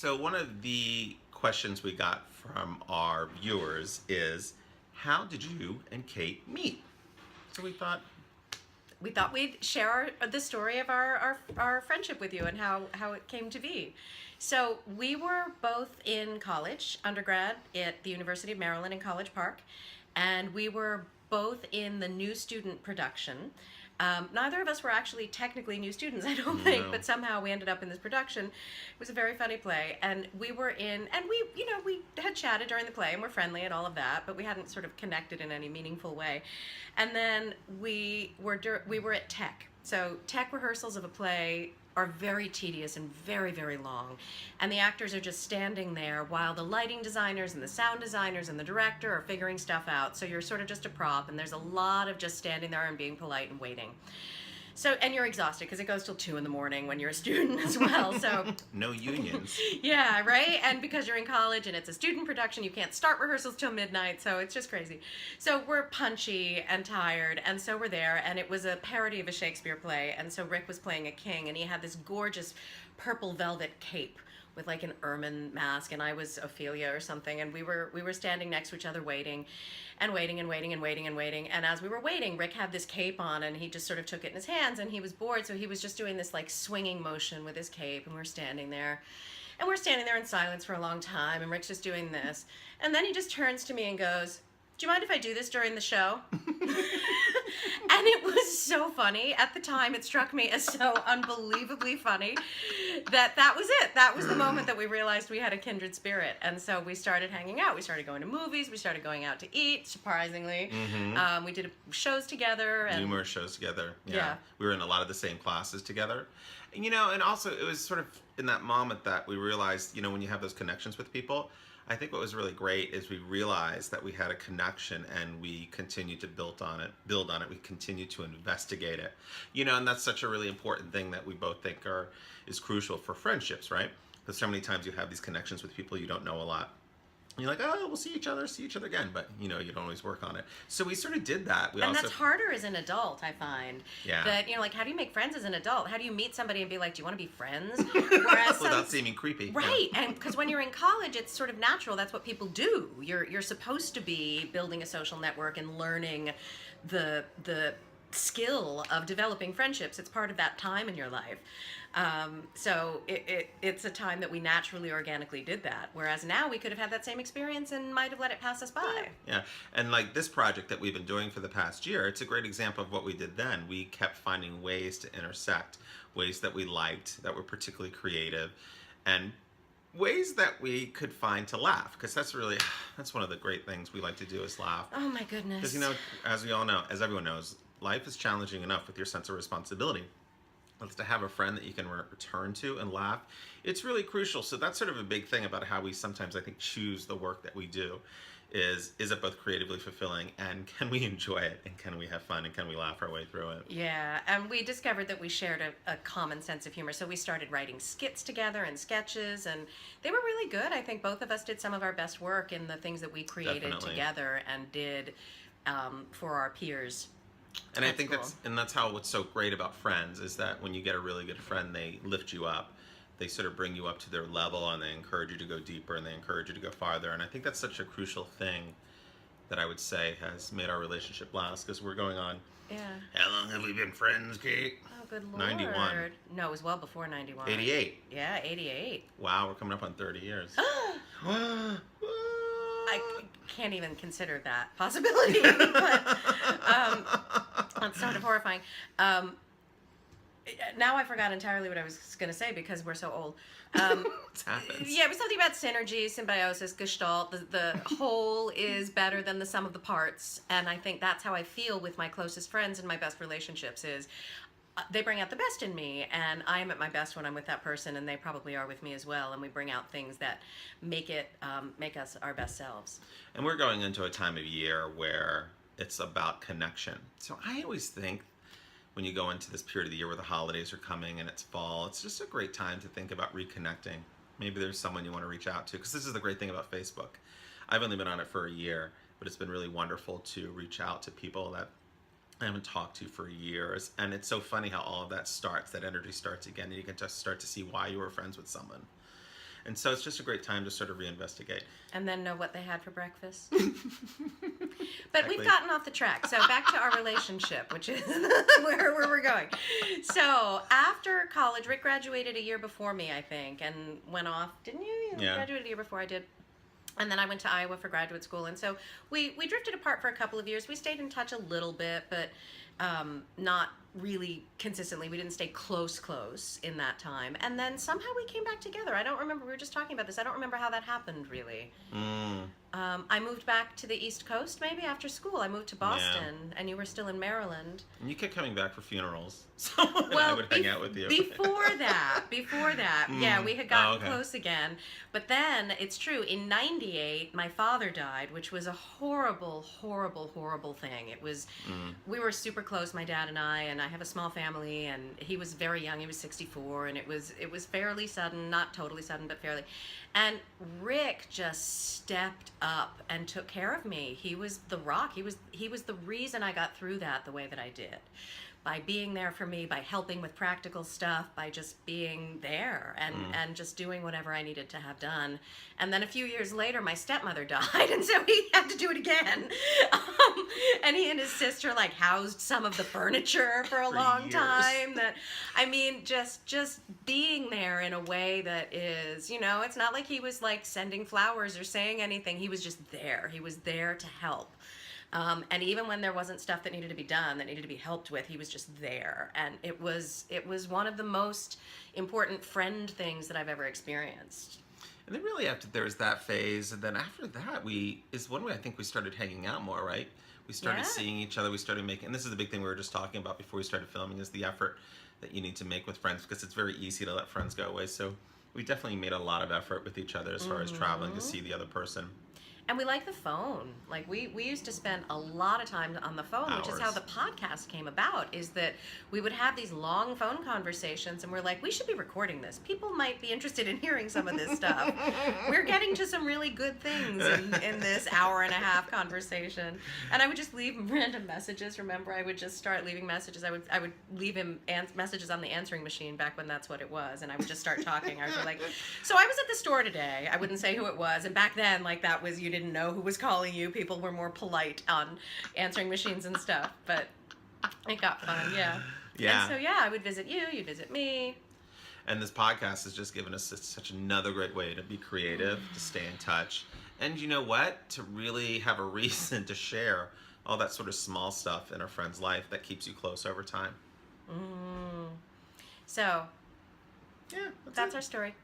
So one of the questions we got from our viewers is, how did you and Kate meet? So we thought, We thought we'd share the story of our friendship with you and how it came to be. So we were both in college, undergrad at the University of Maryland in College Park, and we were both in the new student production. Neither of us were actually technically new students, I don't think, no, but somehow we ended up in this production. It was a very funny play, and we were in, and we had chatted during the play and were friendly and all of that, but we hadn't sort of connected in any meaningful way. And then we were at tech. So tech rehearsals of a play are very tedious and very, very long. And the actors are just standing there while the lighting designers and the sound designers and the director are figuring stuff out. So you're sort of just a prop, and there's a lot of just standing there and being polite and waiting. So, and you're exhausted because it goes till 2 in the morning when you're a student as well. So, no unions. yeah, right? And because you're in college and it's a student production, you can't start rehearsals till midnight. So it's just crazy. So we're punchy and tired. And so we're there. And it was a parody of a Shakespeare play. And so Rick was playing a king, and he had this gorgeous purple velvet cape with like an ermine mask, and I was Ophelia or something, and we were standing next to each other waiting and waiting and waiting and waiting and waiting. And as we were waiting, Rick had this cape on, and he just sort of took it in his hands, and he was bored, so he was just doing this like swinging motion with his cape, and we're standing there. And we're standing there in silence for a long time, and Rick's just doing this. And then he just turns to me and goes, "Do you mind if I do this during the show?" And it was so funny. At the time, it struck me as so unbelievably funny that was it. That was the moment that we realized we had a kindred spirit. And so we started hanging out. We started going to movies. We started going out to eat, surprisingly. We did shows together. And Numerous shows together. Yeah. We were in a lot of the same classes together. And, and also it was sort of in that moment that we realized, when you have those connections with people, I think what was really great is we realized that we had a connection, and we continued to build on it. We continued to investigate it. And that's such a really important thing that we both think is crucial for friendships, right? Because so many times you have these connections with people you don't know a lot. And you're like, oh, we'll see each other again. But, you don't always work on it. So we sort of did that. And that's harder as an adult, I find. Yeah. That, like, how do you make friends as an adult? How do you meet somebody and be like, do you want to be friends? Whereas without seeming creepy. Right. Yeah. And because when you're in college, it's sort of natural. That's what people do. You're supposed to be building a social network and learning the skill of developing friendships. It's part of that time in your life. So it's a time that we naturally, organically did that. Whereas now we could have had that same experience and might have let it pass us by. Yeah. And like this project that we've been doing for the past year, it's a great example of what we did then. We kept finding ways to intersect, ways that we liked, that were particularly creative, and ways that we could find to laugh. Because that's one of the great things we like to do, is laugh. Oh my goodness. Because, as we all know, as everyone knows, life is challenging enough with your sense of responsibility. But to have a friend that you can return to and laugh, it's really crucial. So that's sort of a big thing about how we sometimes, I think, choose the work that we do. Is it both creatively fulfilling, and can we enjoy it, and can we have fun, and can we laugh our way through it? Yeah, and we discovered that we shared a common sense of humor. So we started writing skits together and sketches, and they were really good. I think both of us did some of our best work in the things that we created Definitely. together and did for our peers. And I think that's how what's so great about friends is that when you get a really good friend, they lift you up. They sort of bring you up to their level, and they encourage you to go deeper, and they encourage you to go farther. And I think that's such a crucial thing that I would say has made our relationship last, because we're going on. Yeah. How long have we been friends, Kate? Oh, good Lord. 91. No, it was well before 91. 88. Yeah, 88. Wow, we're coming up on 30 years. I can't even consider that possibility, but that's sort of horrifying. Now I forgot entirely what I was going to say because we're so old. It happens. Yeah, it was something about synergy, symbiosis, gestalt. The whole is better than the sum of the parts, and I think that's how I feel with my closest friends and my best relationships is they bring out the best in me, and I am at my best when I'm with that person, and they probably are with me as well, and we bring out things that make us our best selves. And we're going into a time of year where it's about connection. So I always think when you go into this period of the year where the holidays are coming and it's fall, it's just a great time to think about reconnecting. Maybe there's someone you want to reach out to, because this is the great thing about Facebook. I've only been on it for a year, but it's been really wonderful to reach out to people that I haven't talked to for years. And it's so funny how all of that starts, that energy starts again, and you can just start to see why you were friends with someone. And so it's just a great time to sort of reinvestigate. And then know what they had for breakfast. But Exactly. we've gotten off the track. So back to our relationship, which is where we're going. So after college, Rick graduated a year before me, I think, and went off. Didn't you? You Yeah. graduated a year before I did. And then I went to Iowa for graduate school. And so we drifted apart for a couple of years. We stayed in touch a little bit, but not really consistently. We didn't stay close in that time. And then somehow we came back together. I don't remember. We were just talking about this. I don't remember how that happened, really. I moved back to the East Coast maybe after school. I moved to Boston, and you were still in Maryland. And you kept coming back for funerals, so I would hang out with you. Before that, yeah, we had gotten close again. But then, it's true, in 98, my father died, which was a horrible, horrible, horrible thing. It was, we were super close, my dad and I have a small family, and he was very young, he was 64, and it was fairly sudden, not totally sudden, but fairly. And Rick just stepped up and took care of me. He was the rock. He was the reason I got through that the way that I did. By being there for me, by helping with practical stuff, by just being there and just doing whatever I needed to have done. And then a few years later, my stepmother died, and so he had to do it again. And he and his sister like housed some of the furniture for a long time. That, I mean, just being there in a way that is, you know, it's not like he was like sending flowers or saying anything. He was just there. He was there to help. And even when there wasn't stuff that needed to be done, that needed to be helped with, he was just there. And it was one of the most important friend things that I've ever experienced. And then really after there was that phase, and then after that is when I think we started hanging out more, right? We started seeing each other, we started making, and this is the big thing we were just talking about before we started filming, is the effort that you need to make with friends, because it's very easy to let friends go away. So we definitely made a lot of effort with each other as far as traveling to see the other person. And we like the phone. Like we used to spend a lot of time on the phone, which is how the podcast came about, is that we would have these long phone conversations and we're like, we should be recording this. People might be interested in hearing some of this stuff. We're getting to some really good things in this hour and a half conversation. And I would just leave random messages. Remember, I would just start leaving messages. I would leave him messages on the answering machine back when that's what it was. And I would just start talking. I would be like, so I was at the store today. I wouldn't say who it was. And back then, like, that was, you didn't know who was calling you. People were more polite on answering machines and stuff, but it got fun. Yeah. And so I would visit you, you'd visit me. And this podcast has just given us such another great way to be creative, to stay in touch, and you know what, to really have a reason to share all that sort of small stuff in a friend's life that keeps you close over time. So yeah, that's our story.